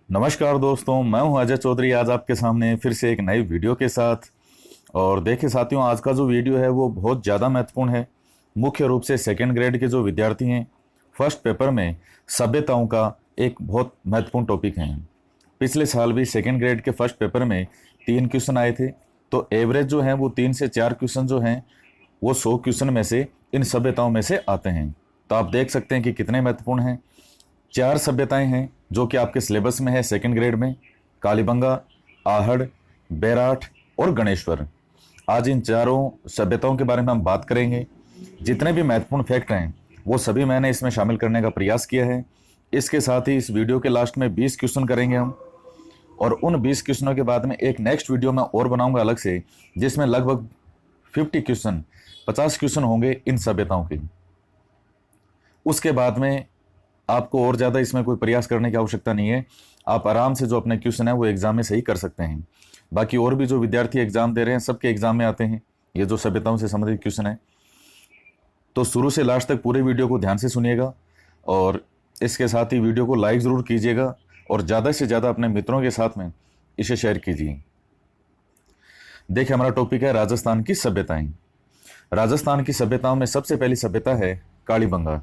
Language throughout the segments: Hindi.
नमस्कार दोस्तों, मैं हूं अजय चौधरी। आज आपके सामने फिर से एक नई वीडियो के साथ। और देखिए साथियों, आज का जो वीडियो है वो बहुत ज़्यादा महत्वपूर्ण है। मुख्य रूप से सेकेंड ग्रेड के जो विद्यार्थी हैं, फर्स्ट पेपर में सभ्यताओं का एक बहुत महत्वपूर्ण टॉपिक है। पिछले साल भी सेकेंड ग्रेड के फर्स्ट पेपर में 3 क्वेश्चन आए थे। तो एवरेज जो है वो 3 से 4 क्वेश्चन जो हैं वो 100 क्वेश्चन में से इन सभ्यताओं में से आते हैं। तो आप देख सकते हैं कि कितने महत्वपूर्ण हैं। 4 सभ्यताएं हैं जो कि आपके सिलेबस में है सेकंड ग्रेड में: कालीबंगा, आहड़, बैराठ और गणेश्वर। आज इन चारों सभ्यताओं के बारे में हम बात करेंगे। जितने भी महत्वपूर्ण फैक्ट हैं वो सभी मैंने इसमें शामिल करने का प्रयास किया है। इसके साथ ही इस वीडियो के लास्ट में 20 क्वेश्चन करेंगे हम। और उन 20 क्वेश्चनों के बाद में एक नेक्स्ट वीडियो मैं और बनाऊंगा अलग से, जिसमें लगभग 50 क्वेश्चन 50 क्वेश्चन होंगे इन सभ्यताओं के। उसके बाद में आपको और ज़्यादा इसमें कोई प्रयास करने की आवश्यकता नहीं है। आप आराम से जो अपने क्वेश्चन है वो एग्जाम में सही कर सकते हैं। बाकी और भी जो विद्यार्थी एग्जाम दे रहे हैं सबके एग्जाम में आते हैं ये जो सभ्यताओं से संबंधित क्वेश्चन है। तो शुरू से लास्ट तक पूरे वीडियो को ध्यान से सुनिएगा और इसके साथ ही वीडियो को लाइक ज़रूर कीजिएगा और ज़्यादा से ज़्यादा अपने मित्रों के साथ में इसे शेयर कीजिए। देखिए, हमारा टॉपिक है राजस्थान की सभ्यताएं। राजस्थान की सभ्यताओं में सबसे पहली सभ्यता है कालीबंगा।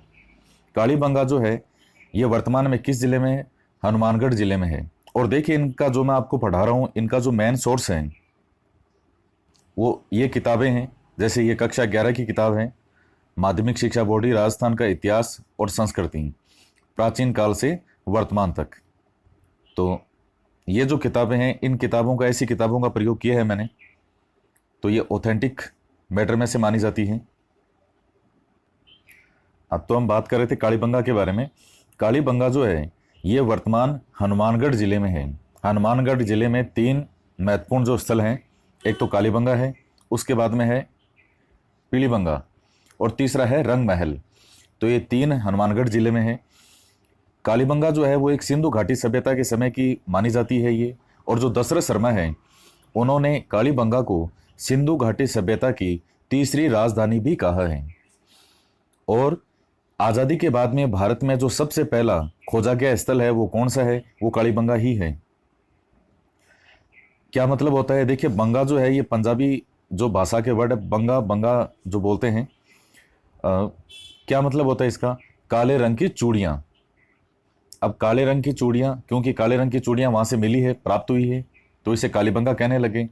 कालीबंगा जो है ये वर्तमान में किस जिले में है? हनुमानगढ़ जिले में है। और देखिए, इनका जो मैं आपको पढ़ा रहा हूँ, इनका जो मेन सोर्स है वो ये किताबें हैं। जैसे ये कक्षा 11 की किताब है, माध्यमिक शिक्षा बोर्ड, राजस्थान का इतिहास और संस्कृति प्राचीन काल से वर्तमान तक। तो ये जो किताबें हैं, इन किताबों का, ऐसी किताबों का प्रयोग किया है मैंने, तो ये ऑथेंटिक मैटर में से मानी जाती है। अब तो हम बात कर रहे थे कालीबंगा के बारे में। कालीबंगा जो है ये वर्तमान हनुमानगढ़ जिले में है। हनुमानगढ़ जिले में 3 महत्वपूर्ण जो स्थल हैं, एक तो कालीबंगा है, उसके बाद में है पीलीबंगा और तीसरा है रंग महल। तो ये 3 हनुमानगढ़ जिले में है। कालीबंगा जो है वो एक सिंधु घाटी सभ्यता के समय की मानी जाती है ये। और जो दशरथ शर्मा है उन्होंने कालीबंगा को सिंधु घाटी सभ्यता की तीसरी राजधानी भी कहा है। और आज़ादी के बाद में भारत में जो सबसे पहला खोजा गया स्थल है वो कौन सा है? वो कालीबंगा ही है। क्या मतलब होता है? देखिए, बंगा जो है ये पंजाबी जो भाषा के वर्ड है, बंगा बंगा जो बोलते हैं, क्या मतलब होता है इसका? काले रंग की चूड़ियाँ। अब काले रंग की चूड़ियाँ, क्योंकि काले रंग की चूड़ियाँ वहाँ से मिली है, प्राप्त हुई है, तो इसे कालीबंगा कहने लगे।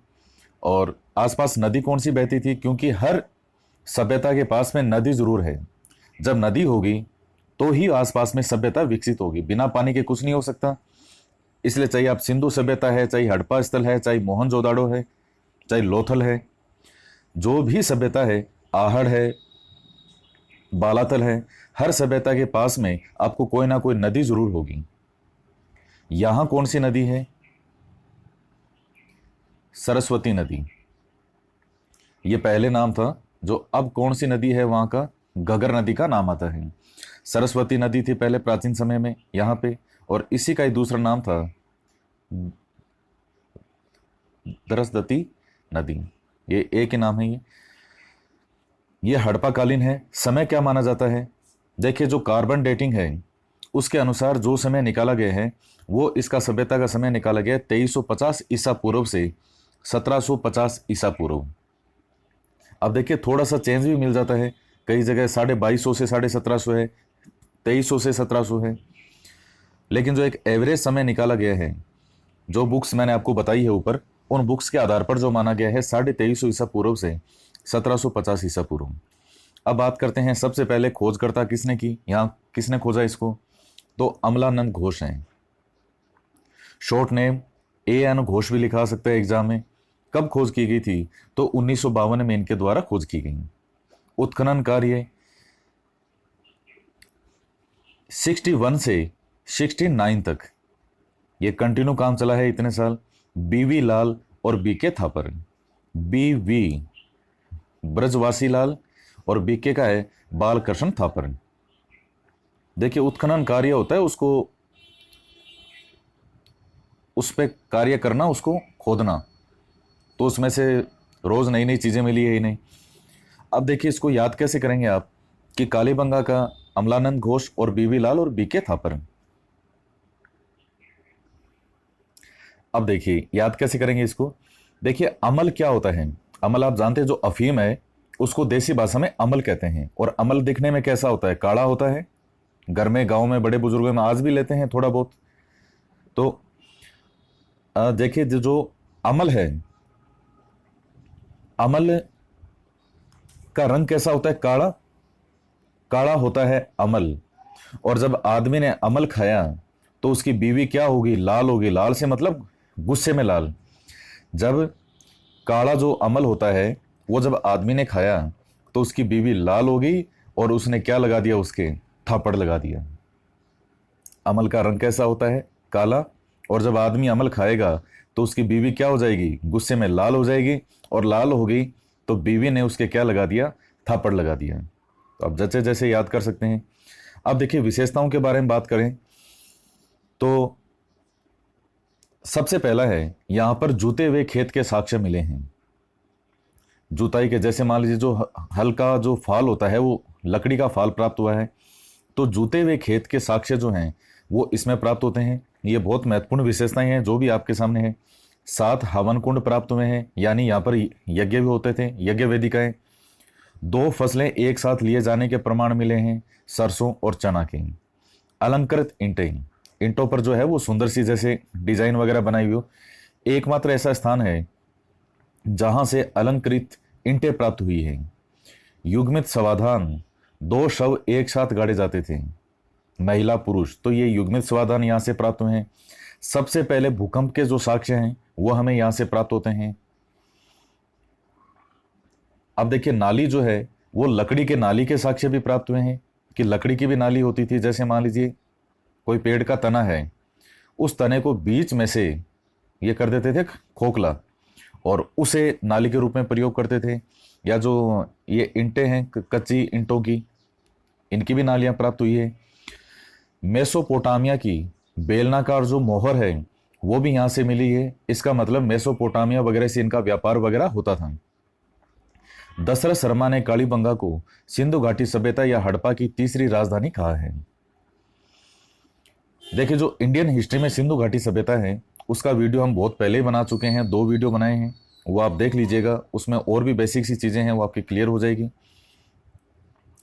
और आसपास नदी कौन सी बहती थी? क्योंकि हर सभ्यता के पास में नदी जरूर है। जब नदी होगी तो ही आसपास में सभ्यता विकसित होगी। बिना पानी के कुछ नहीं हो सकता। इसलिए चाहे आप सिंधु सभ्यता है, चाहे हड़प्पा स्थल है, चाहे मोहनजोदाड़ो है, चाहे लोथल है, जो भी सभ्यता है, आहड़ है, बालातल है, हर सभ्यता के पास में आपको कोई ना कोई नदी जरूर होगी। यहां कौन सी नदी है? सरस्वती नदी। ये पहले नाम था। जो अब कौन सी नदी है वहां का? घग्गर नदी का नाम आता है। सरस्वती नदी थी पहले प्राचीन समय में यहाँ पे, और इसी का ही दूसरा नाम था दरसदती नदी। ये एक ही नाम है। ये हड़प्पा कालीन है। समय क्या माना जाता है? देखिए, जो कार्बन डेटिंग है उसके अनुसार जो समय निकाला गया है वो इसका सभ्यता का समय निकाला गया है 2350 ईसा पूर्व से 1750 ईसा पूर्व। अब देखिए, थोड़ा सा चेंज भी मिल जाता है। कई जगह 2250 से 1750 है, 2300 से 1700 है। लेकिन जो एक एवरेज समय निकाला गया है, जो बुक्स मैंने आपको बताई है ऊपर, उन बुक्स के आधार पर जो माना गया है 2350 ईसा पूर्व से 1750 ईसा पूर्व। अब बात करते हैं सबसे पहले खोजकर्ता किसने की, यहाँ किसने खोजा इसको? तो अमलानंद घोष हैं। शॉर्ट नेम AN घोष भी लिखा सकते हैं एग्जाम में। कब खोज की गई थी? तो 1952 में इनके द्वारा खोज की गई। उत्खनन कार्य 61 से 69 तक ये कंटिन्यू काम चला है इतने साल। BV लाल और BK थापर। BV ब्रजवासी लाल और BK का है बालकृष्ण थापर। देखिए, उत्खनन कार्य होता है उसको, उस पर कार्य करना, उसको खोदना, तो उसमें से रोज नई नई चीजें मिली है ही नहीं। अब देखिए, इसको याद कैसे करेंगे आप कि कालीबंगा का अमलानंद घोष और BV लाल और BK थापर। अब देखिए याद कैसे करेंगे इसको। देखिए अमल क्या होता है, अमल आप जानते हैं, जो अफीम है उसको देसी भाषा में अमल कहते हैं। और अमल दिखने में कैसा होता है, काला होता है। घर में गांव में बड़े बुजुर्गों में आज भी लेते हैं थोड़ा बहुत। तो देखिए जो अमल है, अमल का रंग कैसा होता है, काला, काला होता है अमल। और जब आदमी ने अमल खाया तो उसकी बीवी क्या होगी, लाल होगी। लाल से मतलब गुस्से में लाल। जब काला जो अमल होता है वो जब आदमी ने खाया तो उसकी बीवी लाल हो गई और उसने क्या लगा दिया, उसके थप्पड़ लगा दिया। अमल का रंग कैसा होता है, काला। और जब आदमी अमल खाएगा तो उसकी बीवी क्या हो जाएगी, गुस्से में लाल हो जाएगी। और लाल हो गई तो बीवी ने उसके क्या लगा दिया, थप्पड़ लगा दिया। तो अब जैसे जैसे याद कर सकते हैं। अब देखिए विशेषताओं के बारे में बात करें तो सबसे पहला है, यहां पर जूते हुए खेत के साक्ष्य मिले हैं। जुताई के, जैसे मान लीजिए जो हल का जो फाल होता है वो लकड़ी का फाल प्राप्त हुआ है, तो जूते हुए खेत के साक्ष्य जो हैं वो इसमें प्राप्त होते हैं। ये बहुत महत्वपूर्ण विशेषताएं हैं जो भी आपके सामने है। 7 हवन कुंड प्राप्त हुए हैं, यानी यहाँ पर यज्ञ भी होते थे, यज्ञ वेदिकाएं। 2 फसलें एक साथ लिए जाने के प्रमाण मिले हैं, सरसों और चना के। अलंकृत ईंटें, ईंटों पर जो है वो सुंदर सी जैसे डिजाइन वगैरह बनाई हुई हो। एकमात्र ऐसा स्थान है जहां से अलंकृत ईंटें प्राप्त हुई है। युग्मित समाधान, 2 शव एक साथ गाड़े जाते थे, महिला पुरुष, तो ये युग्मित समाधान यहां से प्राप्त हुए हैं। सबसे पहले भूकंप के जो साक्ष्य हैं वो हमें यहां से प्राप्त होते हैं। अब देखिए नाली जो है वो लकड़ी के नाली के साक्ष्य भी प्राप्त हुए हैं, कि लकड़ी की भी नाली होती थी। जैसे मान लीजिए कोई पेड़ का तना है, उस तने को बीच में से ये कर देते थे खोखला और उसे नाली के रूप में प्रयोग करते थे। या जो ये ईंटें हैं कच्ची ईंटों की, इनकी भी नालियां प्राप्त हुई है। मेसोपोटामिया की बेलनाकार जो मोहर है वो भी यहाँ से मिली है। इसका मतलब मेसोपोटामिया वगैरह से इनका व्यापार वगैरह होता था। दशरथ शर्मा ने कालीबंगा को सिंधु घाटी सभ्यता या हड़प्पा की तीसरी राजधानी कहा है। देखिए जो इंडियन हिस्ट्री में सिंधु घाटी सभ्यता है उसका वीडियो हम बहुत पहले ही बना चुके हैं, 2 वीडियो बनाए हैं, वो आप देख लीजिएगा। उसमें और भी बेसिक सी चीज़ें हैं वो आपकी क्लियर हो जाएगी।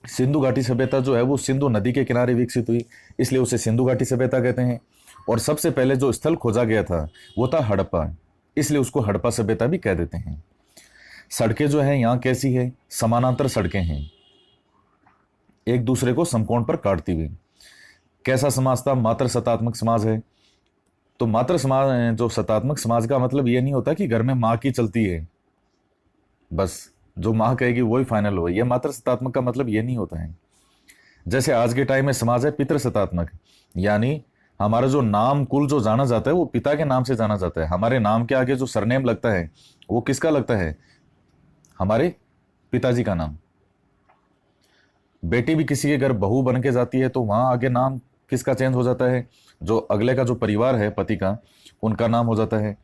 सिंधु घाटी सभ्यता जो है वो सिंधु नदी के किनारे विकसित हुई, इसलिए उसे सिंधु घाटी सभ्यता कहते हैं। और सबसे पहले जो स्थल खोजा गया था वो था हड़प्पा, इसलिए उसको हड़प्पा सभ्यता भी कह देते हैं। सड़कें जो है यहाँ कैसी है, समानांतर सड़कें हैं, एक दूसरे को समकोण पर काटती हुई। कैसा समाज था, मात्र सत्तात्मक समाज है। तो मात्र समाज, जो सत्तात्मक समाज का मतलब ये नहीं होता कि घर में माँ की चलती है, बस जो माँ कहेगी वही फाइनल हो। ये मात्र सत्तात्मक का मतलब ये नहीं होता है। जैसे आज के टाइम में समाज है पितृ सत्तात्मक, यानी हमारा जो नाम कुल जो जाना जाता है वो पिता के नाम से जाना जाता है। हमारे नाम के आगे जो सरनेम लगता है वो किसका लगता है, हमारे पिताजी का नाम। बेटी भी किसी के घर बहू बन के जाती है तो वहां आगे नाम किसका चेंज हो जाता है, जो अगले का जो परिवार है पति का, उनका नाम हो जाता है।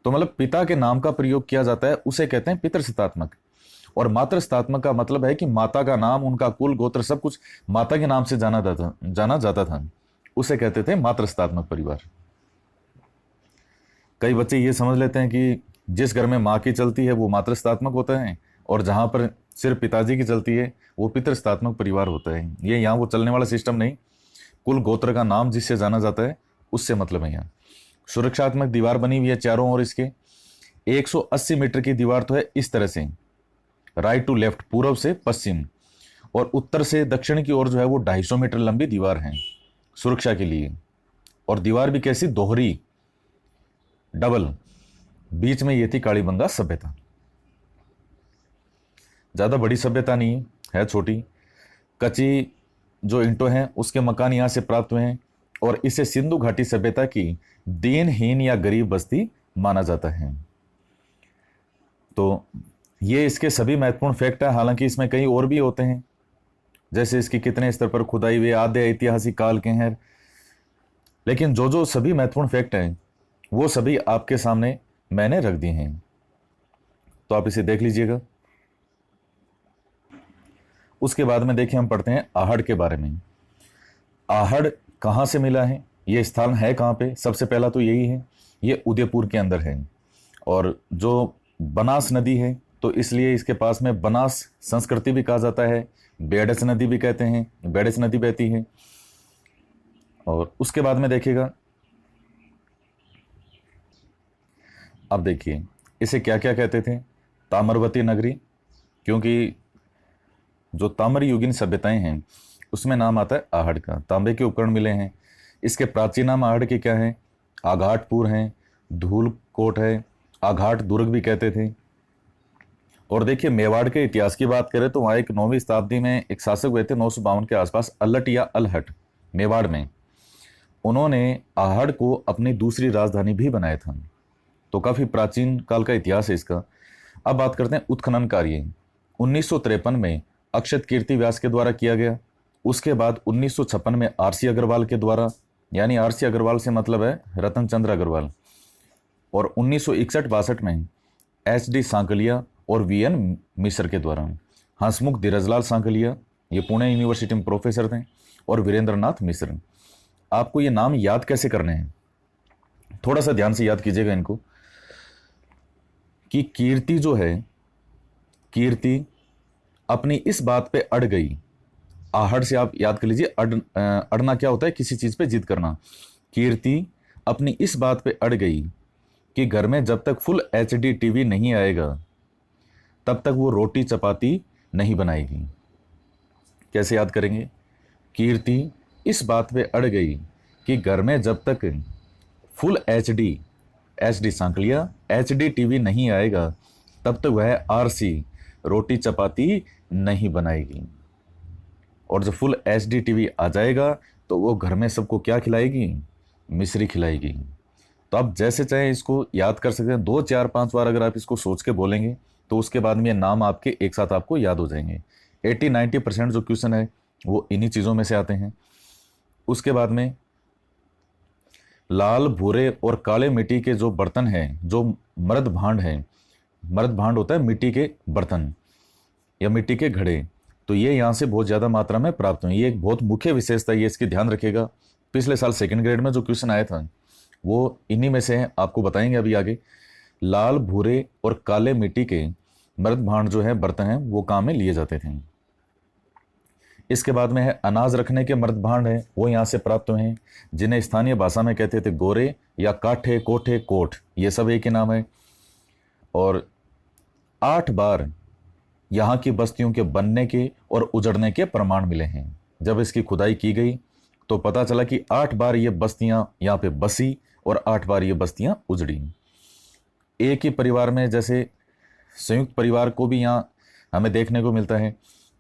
तो मतलब पिता के नाम का प्रयोग किया जाता है, उसे कहते हैं पितृसत्तात्मक। और मातृसत्तात्मक का मतलब है कि माता का नाम, उनका कुल गोत्र सब कुछ माता के नाम से जाना जाता था, उसे कहते थे मातृसत्तात्मक परिवार। कई बच्चे ये समझ लेते हैं कि जिस घर में माँ की चलती है वो मातृसत्तात्मक होता है और जहाँ पर सिर्फ पिताजी की चलती है वो पितृसत्तात्मक परिवार होता है। ये यहाँ वो चलने वाला सिस्टम नहीं, कुल गोत्र का नाम जिससे जाना जाता है उससे मतलब है। यहाँ सुरक्षात्मक दीवार बनी हुई है चारों ओर इसके। 180 मीटर की दीवार तो है इस तरह से, राइट टू लेफ्ट, पूर्व से पश्चिम, और उत्तर से दक्षिण की ओर जो है वो 250 मीटर लंबी दीवार है सुरक्षा के लिए। और दीवार भी कैसी, दोहरी, डबल। बीच में ये थी कालीबंगा सभ्यता। ज़्यादा बड़ी सभ्यता नहीं है, छोटी कच्ची जो ईंटों हैं उसके मकान यहाँ से प्राप्त हुए हैं। और इसे सिंधु घाटी सभ्यता की दीनहीन या गरीब बस्ती माना जाता है। तो ये इसके सभी महत्वपूर्ण फैक्ट है, हालांकि इसमें कई और भी होते हैं, जैसे इसकी कितने स्तर पर खुदाई हुई, आधे ऐतिहासिक काल के हैं। लेकिन जो जो सभी महत्वपूर्ण फैक्ट हैं वो सभी आपके सामने मैंने रख दिए हैं, तो आप इसे देख लीजिएगा। उसके बाद में देखिए हम पढ़ते हैं आहड़ के बारे में। आहड़ कहाँ से मिला है, ये स्थान है कहाँ पे? सबसे पहला तो यही है, ये उदयपुर के अंदर है। और जो बनास नदी है तो इसलिए इसके पास में बनास संस्कृति भी कहा जाता है, बेडस नदी भी कहते हैं, बेडस नदी बहती है। और उसके बाद में देखिएगा, अब देखिए इसे क्या क्या कहते थे? ताम्रवती नगरी, क्योंकि जो ताम्र युगीन सभ्यताएं हैं उसमें नाम आता है आहड़ का, तांबे के उपकरण मिले हैं। इसके प्राचीन नाम आहड़ के क्या हैं? आघाटपुर हैं, धूलकोट है, आघाट दुर्ग भी कहते थे। और देखिए मेवाड़ के इतिहास की बात करें तो वहाँ एक 9वीं शताब्दी में एक शासक हुए थे 952 के आसपास, अलट या अलहट, मेवाड़ में। उन्होंने आहड़ को अपनी दूसरी राजधानी भी बनाया था। तो काफ़ी प्राचीन काल का इतिहास है इसका। अब बात करते हैं उत्खनन कार्य। 1953 में अक्षत कीर्ति व्यास के द्वारा किया गया। उसके बाद 1956 में आरसी अग्रवाल के द्वारा, यानी आरसी अग्रवाल से मतलब है रतन चंद्र अग्रवाल। और 1961-62 में एच.डी. सांकलिया और वी.एन. मिश्र के द्वारा। हंसमुख धीरजलाल सांकलिया ये पुणे यूनिवर्सिटी में प्रोफेसर थे, और वीरेंद्रनाथ मिश्र। आपको ये नाम याद कैसे करने हैं, थोड़ा सा ध्यान से याद कीजिएगा इनको। कि कीर्ति जो है, कीर्ति अपनी इस बात पे अड़ गई। आहड़ से आप याद कर लीजिए, अड़ना क्या होता है? किसी चीज पे जिद करना। कीर्ति अपनी इस बात पे अड़ गई कि घर में जब तक फुल एचडी टीवी नहीं आएगा तब तक वो रोटी चपाती नहीं बनाएगी। कैसे याद करेंगे? कीर्ति इस बात पे अड़ गई कि घर में जब तक full HD Sankalia HD TV नहीं आएगा तब तक वह आरसी रोटी चपाती नहीं बनाएगी। और जब फुल एचडी टीवी आ जाएगा तो वो घर में सबको क्या खिलाएगी? मिश्री खिलाएगी। तो आप जैसे चाहे इसको याद कर सकते हैं। 2 4 5 बार अगर आप इसको सोच के बोलेंगे तो उसके बाद में ये नाम आपके एक साथ आपको याद हो जाएंगे। 80-90% जो क्वेश्चन है वो इन्हीं चीज़ों में से आते हैं। उसके बाद में लाल, भूरे और काले मिट्टी के जो बर्तन हैं, जो मर्द भांड है, मर्द भांड होता है मिट्टी के बर्तन या मिट्टी के घड़े, तो ये यहाँ से बहुत ज़्यादा मात्रा में प्राप्त हुए। ये एक बहुत मुख्य विशेषता है, ये इसकी ध्यान रखिएगा। पिछले साल 2nd ग्रेड में जो क्वेश्चन आया था वो इन्हीं में से है, आपको बताएंगे अभी आगे। लाल, भूरे और काले मिट्टी के मर्द भांड जो है बर्तन हैं वो काम में लिए जाते थे। इसके बाद में है अनाज रखने के मर्द भांड है, वो यहाँ से प्राप्त हुए हैं, जिन्हें स्थानीय भाषा में कहते थे गोरे या काठे, कोठे, कोठ, ये सब एक ही नाम है। और 8 बार यहाँ की बस्तियों के बनने के और उजड़ने के प्रमाण मिले हैं। जब इसकी खुदाई की गई तो पता चला कि 8 बार ये बस्तियां यहाँ पे बसी और 8 बार ये बस्तियां उजड़ी। एक ही परिवार में, जैसे संयुक्त परिवार को भी यहाँ हमें देखने को मिलता है,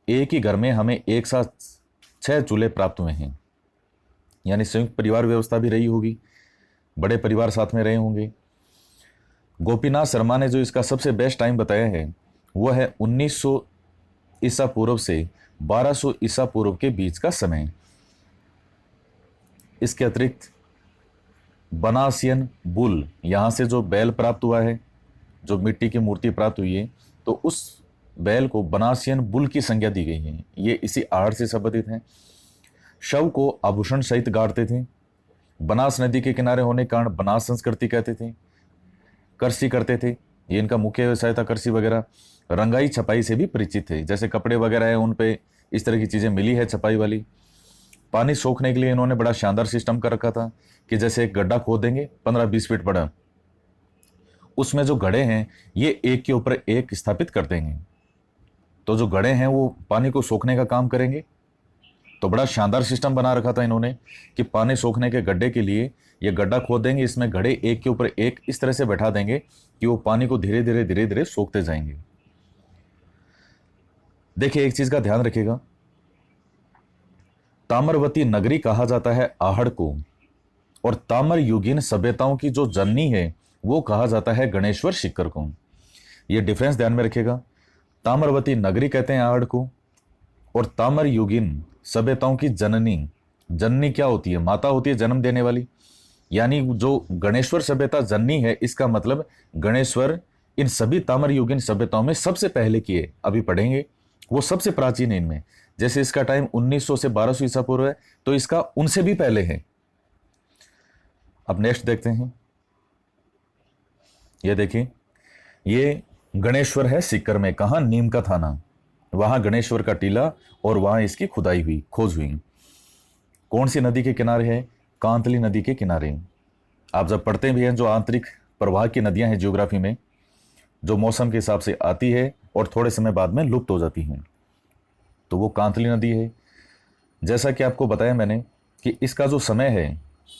एक ही घर में हमें एक साथ 6 चूल्हे प्राप्त हुए हैं। यानी संयुक्त परिवार व्यवस्था भी रही होगी, बड़े परिवार साथ में रहे होंगे। गोपीनाथ शर्मा ने जो इसका सबसे बेस्ट टाइम बताया है वह है 1900 ईसा पूर्व से 1200 ईसा पूर्व के बीच का समय। इसके अतिरिक्त बनासियन बुल, यहाँ से जो बैल प्राप्त हुआ है, जो मिट्टी की मूर्ति प्राप्त हुई है, तो उस बैल को बनासियन बुल की संज्ञा दी गई है। ये इसी आहड़ से संबंधित हैं। शव को आभूषण सहित गाड़ते थे। बनास नदी के किनारे होने के कारण बनास संस्कृति कहते थे। कृषि करते थे, ये इनका मुख्य व्यवसाय था, कृषि वगैरह। रंगाई छपाई से भी परिचित थे, जैसे कपड़े वगैरह है उन पे इस तरह की चीज़ें मिली है छपाई वाली। पानी सोखने के लिए इन्होंने बड़ा शानदार सिस्टम कर रखा था कि जैसे एक गड्ढा खोद देंगे 15-20 फीट बड़ा, उसमें जो घड़े हैं ये एक के ऊपर एक स्थापित कर देंगे, तो जो घड़े हैं वो पानी को सोखने का काम करेंगे। तो बड़ा शानदार सिस्टम बना रखा था इन्होंने कि पानी सोखने के गड्ढे के लिए ये गड्ढा खोद देंगे, इसमें घड़े एक के ऊपर एक इस तरह से बैठा देंगे कि वो पानी को धीरे धीरे धीरे धीरे सोखते जाएंगे। देखिए एक चीज का ध्यान रखिएगा, ताम्रवती नगरी कहा जाता है आहड़ को, और ताम्र युगीन सभ्यताओं की जो जननी है वो कहा जाता है गणेश्वर सीकर को। ये डिफरेंस ध्यान में रखिएगा। ताम्रवती नगरी कहते हैं आहड़ को, और ताम्र युगीन सभ्यताओं की जननी, जननी क्या होती है? माता होती है, जन्म देने वाली। यानी जो गणेश्वर सभ्यता जननी है, इसका मतलब गणेश्वर इन सभी ताम्र युगीन सभ्यताओं में सबसे पहले की है। अभी पढ़ेंगे, वो सबसे प्राचीन है इनमें। जैसे इसका टाइम 1900 से 1200 ईसा पूर्व है, तो इसका उनसे भी पहले है। अब नेक्स्ट देखते हैं। ये देखिए, ये गणेश्वर है सीकर में, कहा, नीम का थाना, वहां गणेश्वर का टीला और वहां इसकी खुदाई हुई, खोज हुई। कौन सी नदी के किनारे है? कांतली नदी के किनारे। आप जब पढ़ते भी हैं जो आंतरिक प्रवाह की नदियां हैं ज्योग्राफी में, जो मौसम के हिसाब से आती है और थोड़े समय बाद में लुप्त हो जाती हैं, तो वो कांतली नदी है। जैसा कि आपको बताया मैंने कि इसका जो समय है,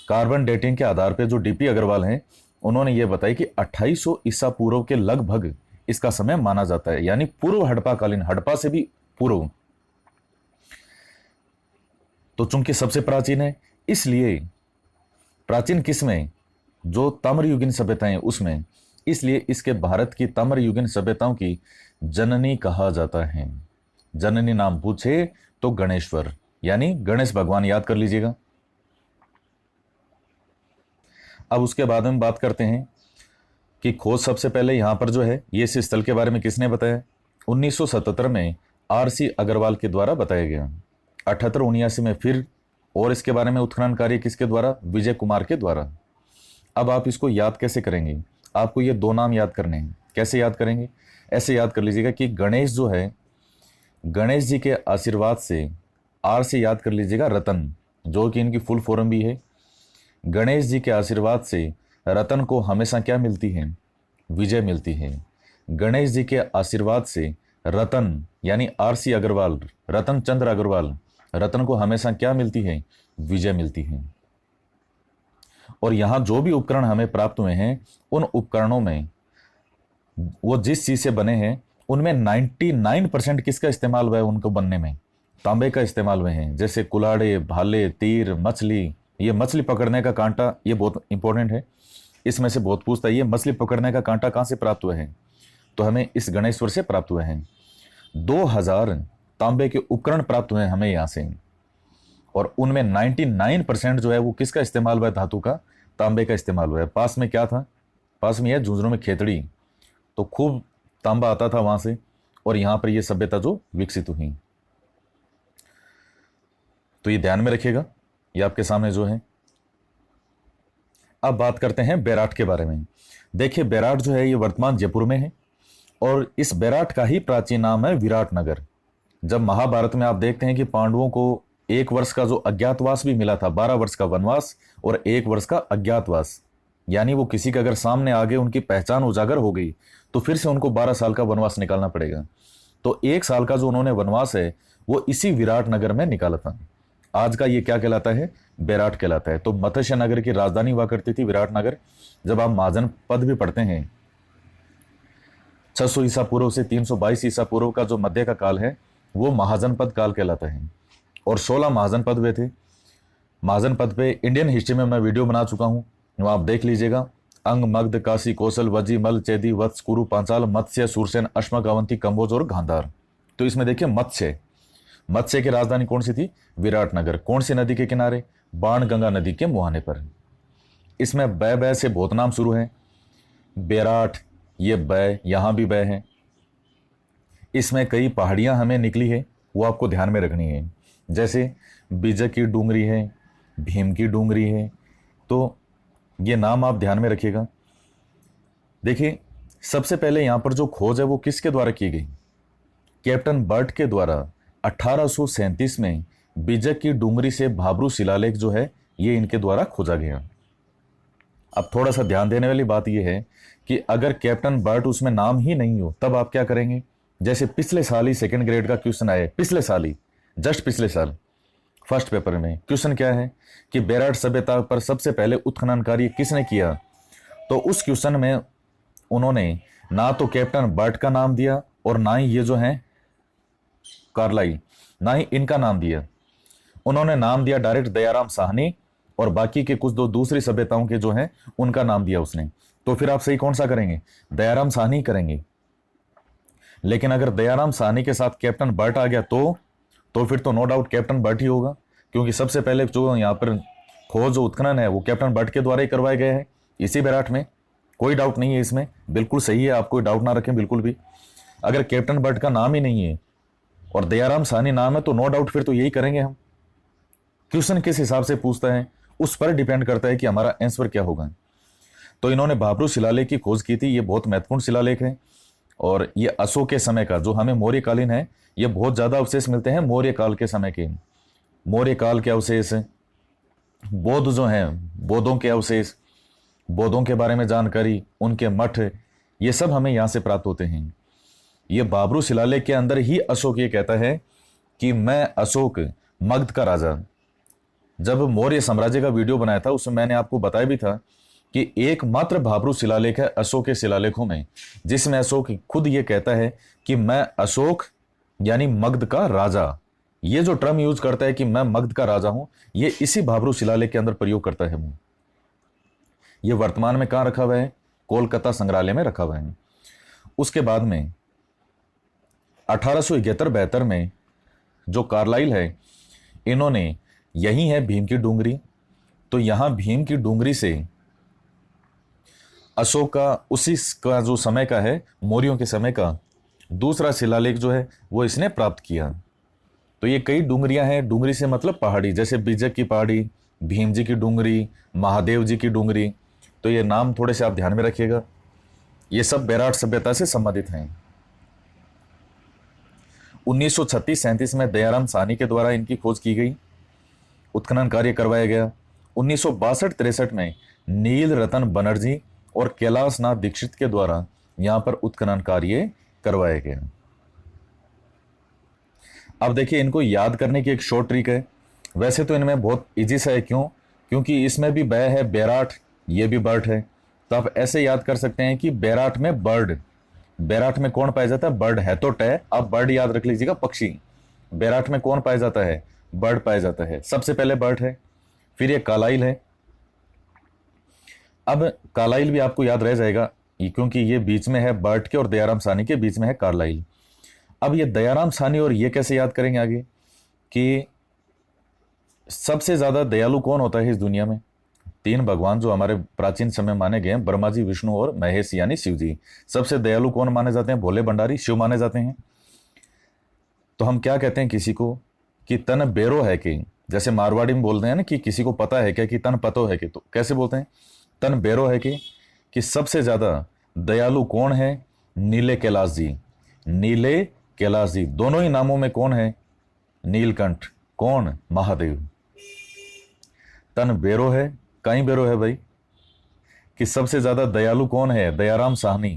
कार्बन डेटिंग के आधार पर जो डीपी अग्रवाल हैं उन्होंने ये बताया कि 2800 ईसा पूर्व के लगभग इसका समय माना जाता है, यानी पूर्व हड़प्पा कालीन, हड़प्पा से भी पूर्व। तो चूंकि सबसे प्राचीन है, इसलिए प्राचीन किसमें? जो ताम्रयुगीन सभ्यताएं उसमें, इसलिए इसके भारत की ताम्रयुगीन सभ्यताओं की जननी कहा जाता है। जननी नाम पूछे तो गणेश्वर, यानी गणेश भगवान याद कर लीजिएगा। अब उसके बाद में बात करते हैं कि खोज सबसे पहले यहां पर जो है ये इस स्थल के बारे में किसने बताया? 1977 में आरसी अग्रवाल के द्वारा बताया गया। 78-79 में फिर और इसके बारे में उत्खनन कार्य किसके द्वारा? विजय कुमार के द्वारा। अब आप इसको याद कैसे करेंगे? आपको ये दो नाम याद करने हैं। कैसे याद करेंगे? ऐसे याद कर लीजिएगा कि गणेश जो है, गणेश जी के आशीर्वाद से, आर से याद कर लीजिएगा रतन, जो कि इनकी फुल फॉर्म भी है। गणेश जी के आशीर्वाद से रतन को हमेशा क्या मिलती है? विजय मिलती है। गणेश जी के आशीर्वाद से रतन यानी आरसी अग्रवाल, रतन चंद्र अग्रवाल, रतन को हमेशा क्या मिलती है? विजय मिलती है। और यहां जो भी उपकरण हमें प्राप्त हुए हैं, उन उपकरणों में वो जिस चीज से बने हैं उनमें 99% किसका इस्तेमाल हुआ है उनको बनने में? तांबे का इस्तेमाल हुए हैं। जैसे कुल्हाड़े, भाले, तीर, मछली, ये मछली पकड़ने का कांटा, ये बहुत इंपॉर्टेंट है, इसमें से बहुत पूछता है, ये मछली पकड़ने का कांटा कहां से प्राप्त हुए हैं? तो हमें इस गणेश्वर से प्राप्त हुए हैं। 2000 तांबे के उपकरण प्राप्त हुए हैं हमें यहां से, और उनमें 99% जो है वो किसका इस्तेमाल हुआ है? धातु का, तांबे का इस्तेमाल हुआ है। पास में क्या था? पास में यह झुंझुनू में खेतड़ी, तो खूब तांबा आता था वहां से, और यहां पर यह सभ्यता जो विकसित हुई। तो ये ध्यान में रखिएगा, ये आपके सामने जो है। अब बात करते हैं बैराट के बारे में। देखिए, बैराट जो है ये वर्तमान जयपुर में है, और इस बैराट का ही प्राचीन नाम है विराटनगर। जब महाभारत में आप देखते हैं कि पांडवों को 1 वर्ष का जो अज्ञातवास भी मिला था, 12 वर्ष का वनवास और 1 वर्ष का अज्ञातवास, यानी वो किसी के अगर सामने आगे उनकी पहचान उजागर हो गई तो फिर से उनको 12 साल का वनवास निकालना पड़ेगा। तो 1 साल का जो उन्होंने वनवास है वो इसी विराटनगर में निकाला था। आज का ये क्या कहलाता है? बैराट कहलाता है। तो मत्स्य नगर की राजधानी हुआ करती थी विराटनगर। जब आप महाजन पद भी पढ़ते हैं, 600 ईसा पूर्व से 322 ईसा पूर्व का जो मध्य का काल है वो महाजन पद काल कहलाता है, और 16 महाजन पद वे थे। महाजन पद पे इंडियन हिस्ट्री में मैं वीडियो बना चुका हूं, वो आप देख लीजिएगा। अंग, मगध, काशी, कौशल, वजी, मल, चेदी, वत्स, कुरु, पांचाल, मत्स्य, सूरसेन, अश्मक, अवंती, कंबोज और गांधार। तो इसमें देखिए मत्स्य, मत्स्य की राजधानी कौन सी थी? विराटनगर। कौन सी नदी के किनारे? बाणगंगा नदी के मुहाने पर। इसमें बै बै से बहुत नाम शुरू हैं। बैराट, ये बै, यहां भी बै है। इसमें कई पहाड़ियां हमें निकली है, वो आपको ध्यान में रखनी है। जैसे बीजक की डूंगरी है, भीम की डूंगरी है, तो ये नाम आप ध्यान में रखिएगा। देखिए, सबसे पहले यहां पर जो खोज है वो किसके द्वारा की गई? कैप्टन बर्ट के द्वारा 1837 में बीजक की डूंगरी से भाबरू शिलालेख जो है ये इनके द्वारा खोजा गया। अब थोड़ा सा ध्यान देने वाली बात यह है कि अगर कैप्टन बर्ट उसमें नाम ही नहीं हो तब आप क्या करेंगे? जैसे पिछले साल ही 2nd ग्रेड का क्वेश्चन आया, पिछले साल ही, जस्ट पिछले साल फर्स्ट पेपर में क्वेश्चन क्या है कि बैराट सभ्यता पर सबसे पहले उत्खनन कार्य किसने किया? तो उस क्वेश्चन में उन्होंने ना तो कैप्टन बर्ट का नाम दिया और ना ही ये जो है कार्लाइल, ना ही इनका नाम दिया। उन्होंने नाम दिया डायरेक्ट दयाराम साहनी, और बाकी के कुछ दो दूसरी सभ्यताओं के जो हैं उनका नाम दिया उसने। तो फिर आप सही कौन सा करेंगे? दयाराम साहनी करेंगे। लेकिन अगर दयाराम साहनी के साथ कैप्टन बर्ट आ गया तो फिर तो नो डाउट कैप्टन बर्ट ही होगा, क्योंकि सबसे पहले जो यहाँ पर खोज जो उत्खनन है वो कैप्टन बर्ट के द्वारा ही करवाए गए हैं इसी बैराट में। कोई डाउट नहीं है इसमें, बिल्कुल सही है, आप कोई डाउट ना रखें बिल्कुल भी। अगर कैप्टन बर्ट का नाम ही नहीं है और दयाराम साहनी नाम है तो नो डाउट फिर तो यही करेंगे हम। क्वेश्चन किस हिसाब से पूछता है उस पर डिपेंड करता है कि हमारा आंसर क्या होगा। तो इन्होंने भाब्रू शिलालेख की खोज की थी। ये बहुत महत्वपूर्ण शिलालेख है और ये अशोक के समय का, जो हमें मौर्यकालीन है, ये बहुत ज्यादा अवशेष मिलते हैं मौर्य काल के समय के। मौर्य काल के अवशेष, बौद्ध जो हैं बौद्धों के अवशेष, बौद्धों के बारे में जानकारी, उनके मठ, ये सब हमें यहां से प्राप्त होते हैं। ये भाब्रू शिलालेख के अंदर ही अशोक ये कहता है कि मैं अशोक, मगध का राजा। जब मौर्य साम्राज्य का वीडियो बनाया था उसमें मैंने आपको बताया भी था कि एकमात्र भाब्रू शिलालेख है अशोक के शिलालेखों में जिसमें अशोक खुद ये कहता है कि मैं अशोक यानी मगध का राजा। ये जो टर्म यूज करता है कि मैं मगध का राजा हूं, ये इसी भाब्रू शिलालेख के अंदर प्रयोग करता है वो। ये वर्तमान में कहां रखा हुआ है? कोलकाता संग्रहालय में रखा हुआ है। उसके बाद में 1871-72 में जो कार्लाइल है, इन्होंने, यही है भीम की डूंगरी, तो यहां भीम की डूंगरी से अशोक का उसी का जो समय का है, मौर्यों के समय का दूसरा शिलालेख जो है वो इसने प्राप्त किया। तो ये कई डूंगरियां हैं, डूंगरी से मतलब पहाड़ी, जैसे बीजक की पहाड़ी, भीम जी की डूंगरी, महादेव जी की डूंगरी। तो ये नाम थोड़े से आप ध्यान में रखिएगा। ये सब बैराट सभ्यता से संबंधित हैं। 1936-37 में दयाराम साहनी के द्वारा इनकी खोज की गई, उत्खनन कार्य करवाया गया। 1962-63 में नील रतन बनर्जी और कैलाश नाथ दीक्षित के द्वारा यहां पर उत्खनन कार्य करवाया गया। अब देखिए, इनको याद करने की एक शॉर्ट ट्रिक है। वैसे तो इनमें बहुत इजी सा है, क्यों? क्योंकि इसमें भी बै है, बैराट, ये भी बर्ड है। तो आप ऐसे याद कर सकते हैं कि बैराट में बर्ड, बैराट में कौन पाया जाता है? बर्ड है तो टै, आप बर्ड याद रख लीजिएगा, पक्षी। बैराट में कौन पाया जाता है? बर्ड पाया जाता है। सबसे पहले बर्ड है, फिर ये कालाइल है। अब कालाइल भी आपको याद रह जाएगा क्योंकि ये बीच में है बर्ड के और दयाराम साहनी के बीच में है कार्लाइल। अब ये दयाराम साहनी और ये कैसे याद करेंगे आगे कि सबसे ज्यादा दयालु कौन होता है इस दुनिया में? तीन भगवान जो हमारे प्राचीन समय माने गए हैं, ब्रह्मा जी, विष्णु और महेश यानी शिव जी। सबसे दयालु कौन माने जाते हैं? भोले भंडारी, शिव माने जाते हैं। तो हम क्या कहते हैं किसी को कि तन बेरो है कि, जैसे मारवाड़ी में बोलते हैं ना कि किसी को पता है क्या, कि तन पतो है कि, तो कैसे बोलते हैं? तन बेरो है कि सबसे ज्यादा दयालु कौन है? नीले कैलाश जी। नीले कैलाश जी, दोनों ही नामों में कौन है? नीलकंठ। कौन? महादेव। तन बेरो है, कहीं बेरो है भाई, कि सबसे ज्यादा दयालु कौन है? दयाराम साहनी।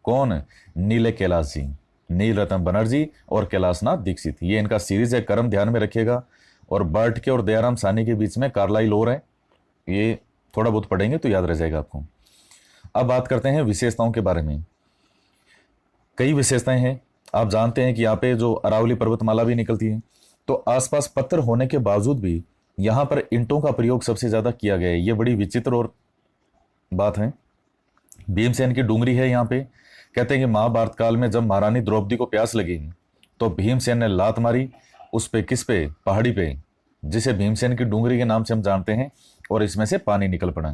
कौन? नीले कैलाश जी, नील रतन बनर्जी और कैलाशनाथ दीक्षित। ये इनका सीरीज है, कर्म ध्यान में रखिएगा। और बर्ट के और दयाराम साहनी के बीच में कार्लाइल और है, ये थोड़ा बहुत पढ़ेंगे तो याद रह जाएगा आपको। अब बात करते हैं विशेषताओं के बारे में। कई विशेषताएं हैं। आप जानते हैं कि यहाँ पे जो अरावली पर्वतमाला भी निकलती है, तो आसपास पत्थर होने के बावजूद भी यहाँ पर ईंटों का प्रयोग सबसे ज्यादा किया गया है। ये बड़ी विचित्र और बात है। भीमसेन की डूंगरी है यहाँ पे। कहते हैं कि महाभारत काल में जब महारानी द्रौपदी को प्यास लगी तो भीमसेन ने लात मारी उस पे, किस पे? पहाड़ी पे, जिसे भीमसेन की डूंगरी के नाम से हम जानते हैं, और इसमें से पानी निकल पड़ा।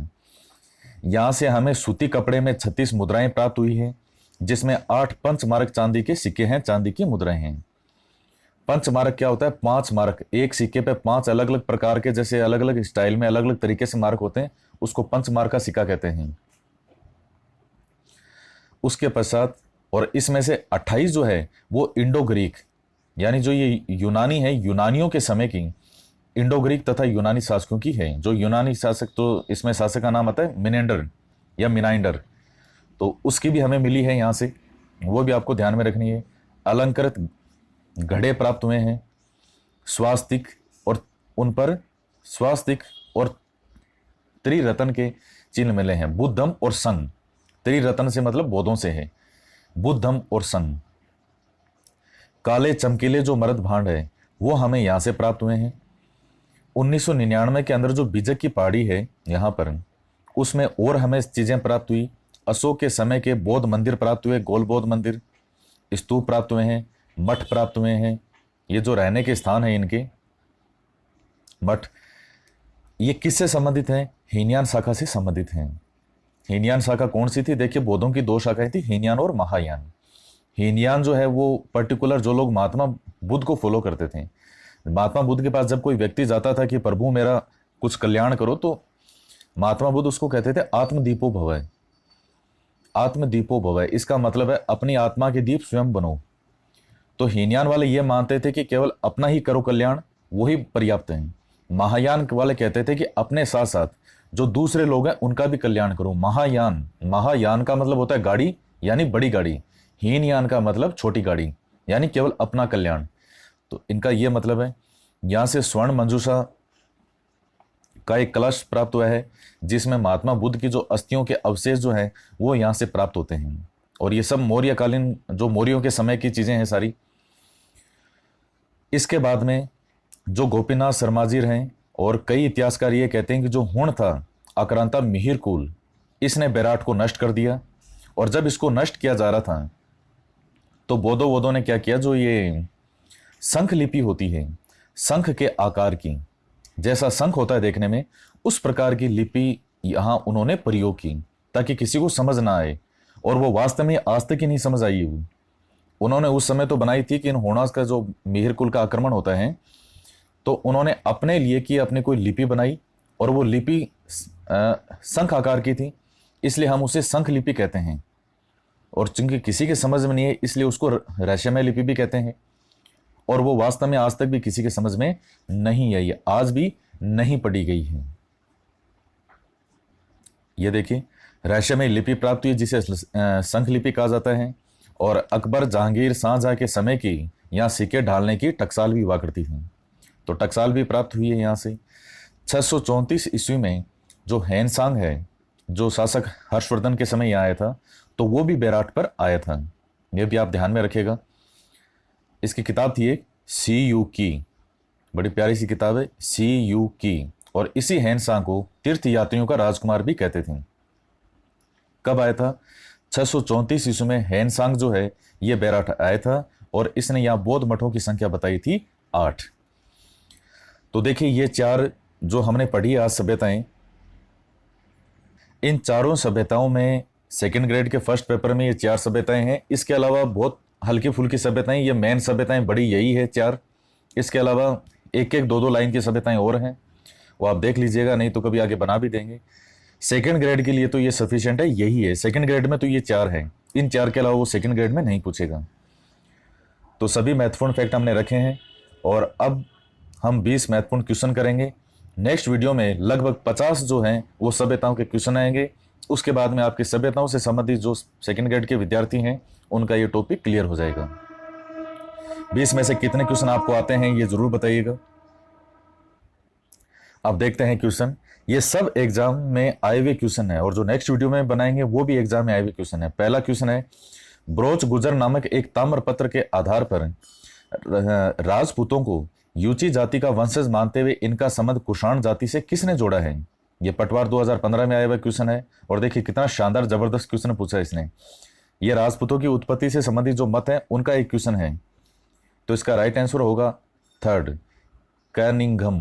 यहां से हमें सूती कपड़े में 36 मुद्राएं प्राप्त हुई है, जिसमें 8 पंचमारक चांदी के सिक्के हैं, चांदी की मुद्राएं हैं। पंचमारक क्या होता है? 5 मार्क, एक सिक्के पे 5 अलग अलग प्रकार के, जैसे अलग अलग स्टाइल में अलग अलग तरीके से मार्क होते हैं, उसको पंचमार्क का सिक्का कहते हैं। उसके पश्चात, और इसमें से 28 जो है वो इंडो ग्रीक, यानी जो ये यूनानी है, यूनानियों के समय की, इंडो ग्रीक तथा यूनानी शासकों की है। जो यूनानी शासक, तो इसमें शासक का नाम आता है मिनेंडर या मिनाइंडर, तो उसकी भी हमें मिली है यहाँ से, वो भी आपको ध्यान में रखनी है। अलंकृत घड़े प्राप्त हुए हैं, स्वास्तिक, और उन पर स्वास्तिक और त्रिरत्न के चिन्ह मिले हैं। बुद्धम और संघ, त्रिरत्न से मतलब बौद्धों से है, बुद्धम और संघ। काले चमकीले जो मरद भांड है वो हमें यहां से प्राप्त हुए हैं। 1999 के अंदर जो बीजक की पहाड़ी है यहाँ पर, उसमें और हमें चीजें प्राप्त हुई। अशोक के समय के बौद्ध मंदिर प्राप्त हुए, गोल बौद्ध मंदिर, स्तूप प्राप्त हुए हैं, मठ प्राप्त हुए हैं। ये जो रहने के स्थान है इनके मठ, ये किससे संबंधित हैं? हीनयान शाखा से संबंधित हैं। हीनयान शाखा कौन सी थी? देखिए, बौद्धों की 2 शाखाएं थी, हीनयान और महायान। हीनयान जो है वो पर्टिकुलर जो लोग महात्मा बुद्ध को फॉलो करते थे। महात्मा बुद्ध के पास जब कोई व्यक्ति जाता था कि प्रभु मेरा कुछ कल्याण करो, तो महात्मा बुद्ध उसको कहते थे आत्मदीपो भवय। आत्मदीपो भवय इसका मतलब है अपनी आत्मा के दीप स्वयं बनो। तो हीनयान वाले ये मानते थे कि केवल अपना ही करो कल्याण, वही पर्याप्त है। महायान वाले कहते थे कि अपने साथ साथ जो दूसरे लोग हैं उनका भी कल्याण करो। महायान, महायान का मतलब होता है गाड़ी, यानी बड़ी गाड़ी। हीनयान का मतलब छोटी गाड़ी, यानी केवल अपना कल्याण। तो इनका यह मतलब है। यहां से स्वर्ण मंजूषा का एक कलश प्राप्त हुआ है, जिसमें महात्मा बुद्ध की जो अस्थियों के अवशेष जो हैं वो यहाँ से प्राप्त होते हैं। और ये सब मौर्यकालीन, जो मौर्यों के समय की चीजें हैं सारी। इसके बाद में जो गोपीनाथ शर्माजी हैं और कई इतिहासकार ये कहते हैं कि जो हुण था आक्रांता मिहिर कुल, इसने बैराट को नष्ट कर दिया। और जब इसको नष्ट किया जा रहा था तो बोधों ने क्या किया, जो ये शंख लिपि होती है, शंख के आकार की, जैसा शंख होता है देखने में, उस प्रकार की लिपि यहां उन्होंने प्रयोग की ताकि किसी को समझ ना आए। और वो वास्तव में आज तक ही नहीं समझ आई हुई। उन्होंने उस समय तो बनाई थी कि इन होनास का जो मिहिर कुल का आक्रमण होता है, तो उन्होंने अपने लिए की अपनी कोई लिपि बनाई, और वो लिपि शंख आकार की थी, इसलिए हम उसे शंख लिपि कहते हैं। और चूंकि किसी के समझ में नहीं है, इसलिए उसको रहस्यमय लिपि भी कहते हैं। और वो वास्तव में आज तक भी किसी के समझ में नहीं आई है, आज भी नहीं पढ़ी गई है। ये देखिए, रहस्यमय लिपि प्राप्त हुई जिसे शंख लिपि कहा जाता है। और अकबर, जहांगीर, शाहजहां के समय की यहाँ सिक्के ढालने की टकसाल भी हुआ करती थी। तो टकसाल भी प्राप्त हुई है यहाँ से। 634 ईस्वी में जो हैनसांग है, जो शासक हर्षवर्धन के समय यहाँ आया था, तो वो भी बैराट पर आया था। ये भी आप ध्यान में रखिएगा। इसकी किताब थी एक सी यू की, बड़ी प्यारी सी किताब है, सी यू की। और इसी हैनसांग को तीर्थ यात्रियों का राजकुमार भी कहते थे। कब आया था? 634 ईस्वी में हैनसांग जो है ये बैराट आया था, और इसने यहाँ बौद्ध मठों की संख्या बताई थी 8। तो देखिए, ये 4 जो हमने पढ़ी आज सभ्यताएं, इन चारों सभ्यताओं में सेकंड ग्रेड के फर्स्ट पेपर में ये 4 सभ्यताएं हैं। इसके अलावा बहुत हल्की फुल्की सभ्यताएं, ये मेन सभ्यताएं बड़ी यही है 4। इसके अलावा 1-1, 2-2 लाइन की सभ्यताएं और हैं, वो आप देख लीजिएगा, नहीं तो कभी आगे बना भी देंगे। सेकंड ग्रेड के लिए तो ये सफिशिएंट है, यही है। सेकंड ग्रेड में तो ये 4 हैं, इन 4 के अलावा वो सेकंड ग्रेड में नहीं पूछेगा। तो सभी महत्वपूर्ण फैक्ट हमने रखे हैं, और अब हम 20 महत्वपूर्ण क्वेश्चन करेंगे। नेक्स्ट वीडियो में लगभग 50 जो हैं वो सभ्यताओं के क्वेश्चन आएंगे। उसके बाद में आपकी सभ्यताओं से संबंधित जो सेकंड ग्रेड के विद्यार्थी हैं उनका ये टॉपिक क्लियर हो जाएगा। 20 में से कितने क्वेश्चन आपको आते हैं ये जरूर बताइएगा। अब देखते हैं क्वेश्चन। ये सब एग्जाम में आए हुए क्वेश्चन है, और जो नेक्स्ट वीडियो में बनाएंगे वो भी एग्जाम में आए हुए क्वेश्चन है। पहला क्वेश्चन है, ब्रोच गुजर नामक एक ताम्रपत्र के आधार पर राजपूतों को यूची जाति का वंशज मानते हुए इनका संबंध कुषाण जाति से किसने जोड़ा है? ये पटवार 2015 में आया हुआ क्वेश्चन है, और देखिए कितना शानदार जबरदस्त क्वेश्चन पूछा है इसने। ये राजपूतों की उत्पत्ति से संबंधित जो मत है उनका एक क्वेश्चन है। तो इसका राइट आंसर होगा 3rd, कर्निंघम।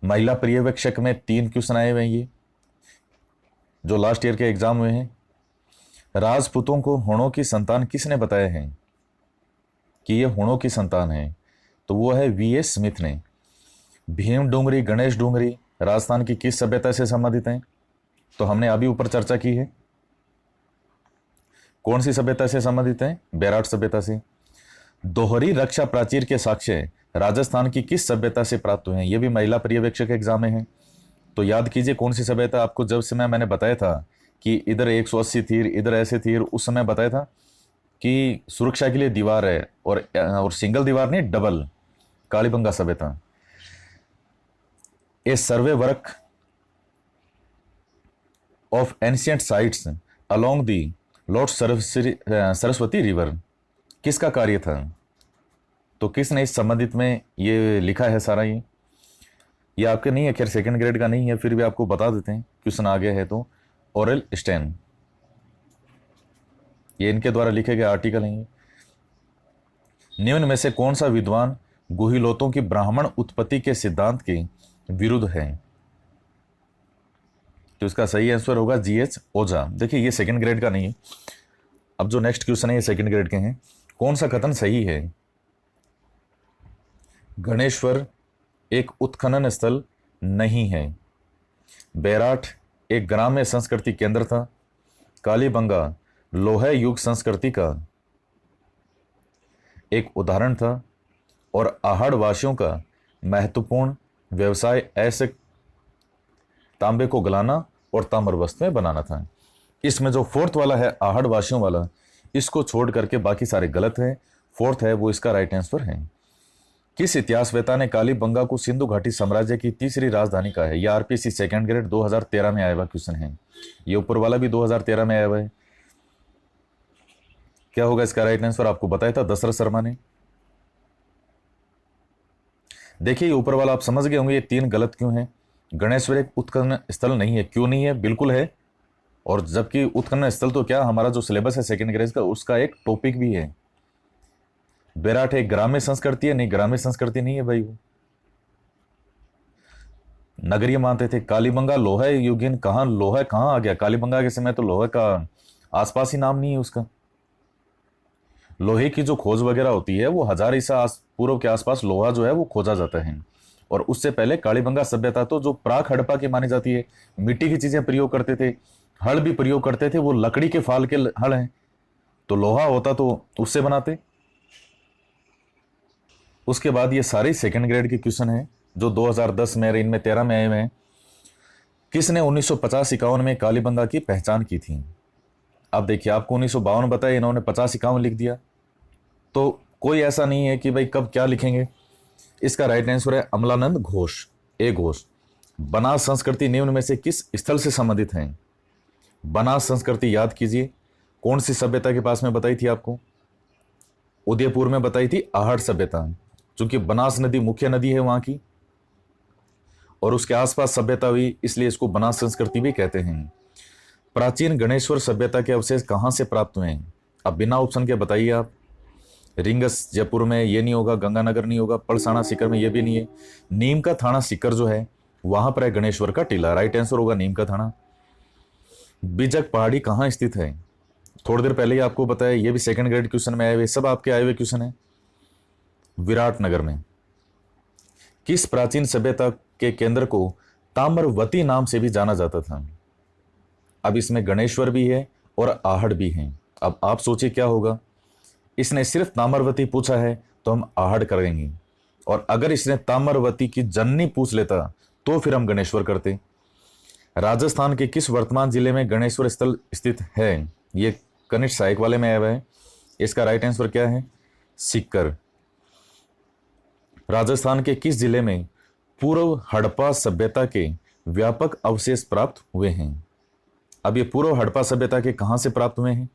महिला पर्यवेक्षक में 3 क्वेश्चन आए हुए हैं, ये जो लास्ट ईयर के एग्जाम हुए हैं। राजपूतों को हुणों की संतान किसने बताया है कि ये हुणों की संतान है? तो वो है V.S. स्मिथ ने। भीम डोंगरी, गणेश डोंगरी राजस्थान की किस सभ्यता से संबंधित हैं? तो हमने अभी ऊपर चर्चा की है। कौन सी सभ्यता से संबंधित है? बैराट सभ्यता से। दोहरी रक्षा प्राचीर के साक्ष्य राजस्थान की किस सभ्यता से प्राप्त हुए हैं? ये भी महिला पर्यवेक्षक एग्जाम में है। तो याद कीजिए कौन सी सभ्यता आपको जब समय मैंने बताया था कि इधर 180 तीर, इधर ऐसे तीर, उस समय बताया था कि सुरक्षा के लिए दीवार है, और सिंगल दीवार नहीं, डबल। कालीबंगा सभ्यता। A survey work of ancient sites along the lord Saraswati river किसका कार्य था? तो किसने इस संबंधित में ये लिखा है सारा? ये आपके नहीं है, खैर सेकंड ग्रेड का नहीं है, फिर भी आपको बता देते हैं, क्वेश्चन आ गया है तो। ओरेल स्टेन, ये इनके द्वारा लिखे गए आर्टिकल हैं। निम्न में से कौन सा विद्वान गुहिलोतों की ब्राह्मण उत्पत्ति के सिद्धांत के विरुद्ध है? तो इसका सही आंसर होगा G.H. ओझा। देखिए ये सेकंड ग्रेड का नहीं है। अब जो नेक्स्ट क्वेश्चन है ये सेकंड ग्रेड के हैं। कौन सा कथन सही है? गणेश्वर एक उत्खनन स्थल नहीं है। बेराट एक ग्राम्य संस्कृति केंद्र था। कालीबंगा लोहा युग संस्कृति का एक उदाहरण था और आहड़ वासियों का महत्वपूर्ण व्यवसाय ऐसे तांबे को गलाना और ताम्र वस्तुएं बनाना था। इसमें जो फोर्थ वाला है आहड़ वासियों वाला, इसको छोड़ करके बाकी सारे गलत हैं। फोर्थ है वो इसका राइट आंसर है। किस इतिहासवेता ने कालीबंगा को सिंधु घाटी साम्राज्य की तीसरी राजधानी कहा है? यह आरपीएससी सेकंड ग्रेड 2013 में आया हुआ क्वेश्चन है। ये ऊपर वाला भी 2013 में आया हुआ है। क्या होगा इसका राइट आंसर? आपको बताया था दशरथ शर्मा ने। देखिए ऊपर वाला आप समझ गए होंगे ये तीन गलत क्यों है। गणेश्वर एक उत्खनन स्थल नहीं है। क्यों नहीं है? बिल्कुल है। और जबकि उत्खनन स्थल तो क्या, हमारा जो सिलेबस है सेकंड ग्रेड का उसका एक टॉपिक भी है। बेराट एक ग्राम्य संस्कृति है? नहीं, ग्राम्य संस्कृति नहीं है भाई। वो नगरीय मानते थे। कालीबंगा लोहा युगीन, कहां लोहा कहां आ गया? कालीबंगा के समय तो लोहा का आसपास ही नाम नहीं है उसका। लोहे की जो खोज वगैरह होती है वो 1000 ईसा पूर्व के आसपास लोहा जो है वो खोजा जाता है। और उससे पहले कालीबंगा सभ्यता तो जो प्राक हड़प्पा की मानी जाती है, मिट्टी की चीजें प्रयोग करते थे, हल भी प्रयोग करते थे। वो लकड़ी के फाल के हल हैं, तो लोहा होता तो उससे बनाते। उसके बाद ये सारे सेकंड ग्रेड के क्वेश्चन हैं जो 2010 में, इनमें 13 में आए हुए हैं। किसने 1950-51 में कालीबंगा की पहचान की थी? अब देखिए आपको 1952 बताया, इन्होंने 50-51 लिख दिया, तो कोई ऐसा नहीं है कि भाई कब क्या लिखेंगे। इसका राइट आंसर है अमलानंद घोष, ए घोष। बनास संस्कृति निम्न में से किस स्थल से संबंधित है? बनास संस्कृति याद कीजिए, कौन सी सभ्यता के पास में बताई थी आपको? उदयपुर में बताई थी आहड़ सभ्यता, क्योंकि बनास नदी मुख्य नदी है वहां की और उसके आसपास सभ्यता हुई, इसलिए इसको बनास संस्कृति भी कहते हैं। प्राचीन गणेश्वर सभ्यता के अवशेष कहां से प्राप्त हुए हैं? अब बिना ऑप्शन के बताइए आप। रिंगस जयपुर में ये नहीं होगा, गंगानगर नहीं होगा, पलसाना सीकर में ये भी नहीं है। नीम का थाना सीकर जो है वहां पर है गणेश्वर का टीला। राइट आंसर होगा नीम का थाना। बिजक पहाड़ी कहां स्थित है? थोड़ी देर पहले ही आपको बताया, ये भी सेकंड ग्रेड क्वेश्चन में आए हुए, सब आपके आए हुए क्वेश्चन है। विराटनगर में। किस प्राचीन सभ्यता के केंद्र को ताम्रवती नाम से भी जाना जाता था? अब इसमें गणेश्वर भी है और आहड़ भी है। अब आप सोचिए क्या होगा। इसने सिर्फ ताम्रवती पूछा है तो हम आहड़ करेंगे, और अगर इसने ताम्रवती की जननी पूछ लेता तो फिर हम गणेश्वर करते। राजस्थान के किस वर्तमान जिले में गणेश्वर स्थल स्थित है? ये कनिष्ठ सहायक वाले में आया हुआ है। इसका राइट आंसर क्या है? सीकर। राजस्थान के किस जिले में पूर्व हड़प्पा सभ्यता के व्यापक अवशेष प्राप्त हुए हैं? अब ये पूर्व हड़प्पा सभ्यता के कहां से प्राप्त हुए हैं?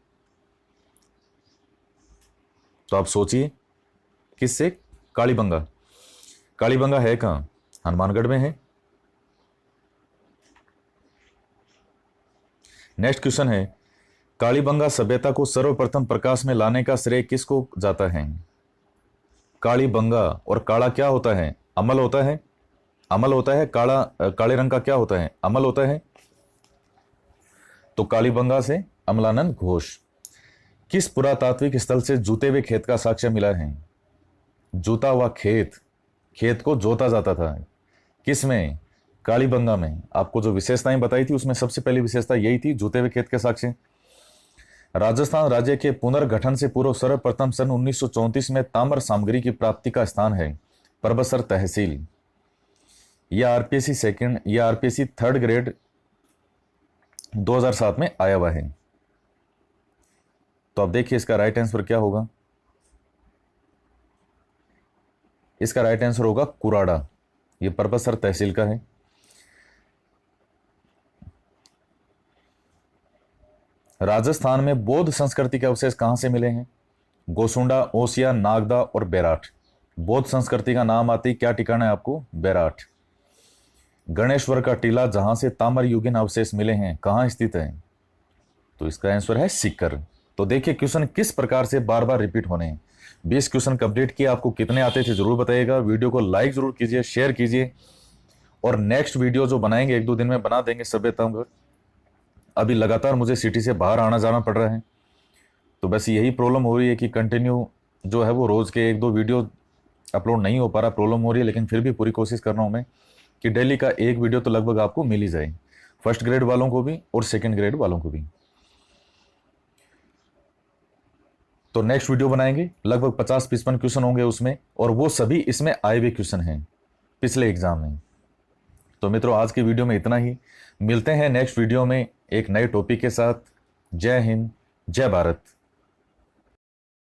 तो आप सोचिए किससे? कालीबंगा। कालीबंगा है कहां? हनुमानगढ़ में है। नेक्स्ट क्वेश्चन है, कालीबंगा सभ्यता को सर्वप्रथम प्रकाश में लाने का श्रेय किसको जाता है? कालीबंगा और काला क्या होता है? अमल होता है। अमल होता है काला, काले रंग का क्या होता है? अमल होता है। तो कालीबंगा से अमलानंद घोष। किस पुरातात्विक स्थल से जूते हुए खेत का साक्ष्य मिला है? जूता हुआ खेत, खेत को जोता जाता था। किस में? कालीबंगा में। आपको जो विशेषताएं बताई थी उसमें सबसे पहली विशेषता यही थी, जूते हुए खेत के साक्ष्य। राजस्थान राज्य के पुनर्गठन से पूर्व सर्वप्रथम सन 1934 में ताम्र सामग्री की प्राप्ति का स्थान है परबसर तहसील। यह आरपीएससी सेकंड या आरपीएससी थर्ड ग्रेड 2007 में आया हुआ है। तो अब देखिए इसका राइट आंसर क्या होगा। इसका राइट आंसर होगा कुराड़ा। यह परबसर तहसील का है। राजस्थान में बौद्ध संस्कृति के अवशेष कहां से मिले हैं? गोसुंडा, ओसिया, नागदा और बेराट। बौद्ध संस्कृति का नाम आती क्या ठिकाना है आपको? बेराट। गणेश्वर का टीला जहां से ताम्र युगीन अवशेष मिले हैं कहां स्थित है? तो इसका आंसर है सीकर। तो देखिए क्वेश्चन किस प्रकार से बार बार रिपीट होने हैं। 20 क्वेश्चन कंप्लीट किए, आपको कितने आते थे जरूर बताइएगा। वीडियो को लाइक जरूर कीजिए, शेयर कीजिए, और नेक्स्ट वीडियो जो बनाएंगे 1-2 दिन में बना देंगे सभ्यताओं का। अभी लगातार मुझे सिटी से बाहर आना जाना पड़ रहा है, तो बस यही प्रॉब्लम हो रही है कि कंटिन्यू जो है वो रोज़ के 1-2 वीडियो अपलोड नहीं हो पा रहा, प्रॉब्लम हो रही है, लेकिन फिर भी पूरी कोशिश कर रहा हूँ मैं। कि डेली का एक वीडियो तो लगभग आपको मिल ही जाए, फर्स्ट ग्रेड वालों को भी और सेकंड ग्रेड वालों को भी। तो नेक्स्ट वीडियो बनाएंगे, लगभग 50-55 क्वेश्चन होंगे उसमें, और वो सभी इसमें आए हुए क्वेश्चन हैं पिछले एग्जाम में। तो मित्रों, आज की वीडियो में इतना ही। मिलते हैं नेक्स्ट वीडियो में एक नए टॉपिक के साथ। जय हिंद, जय भारत।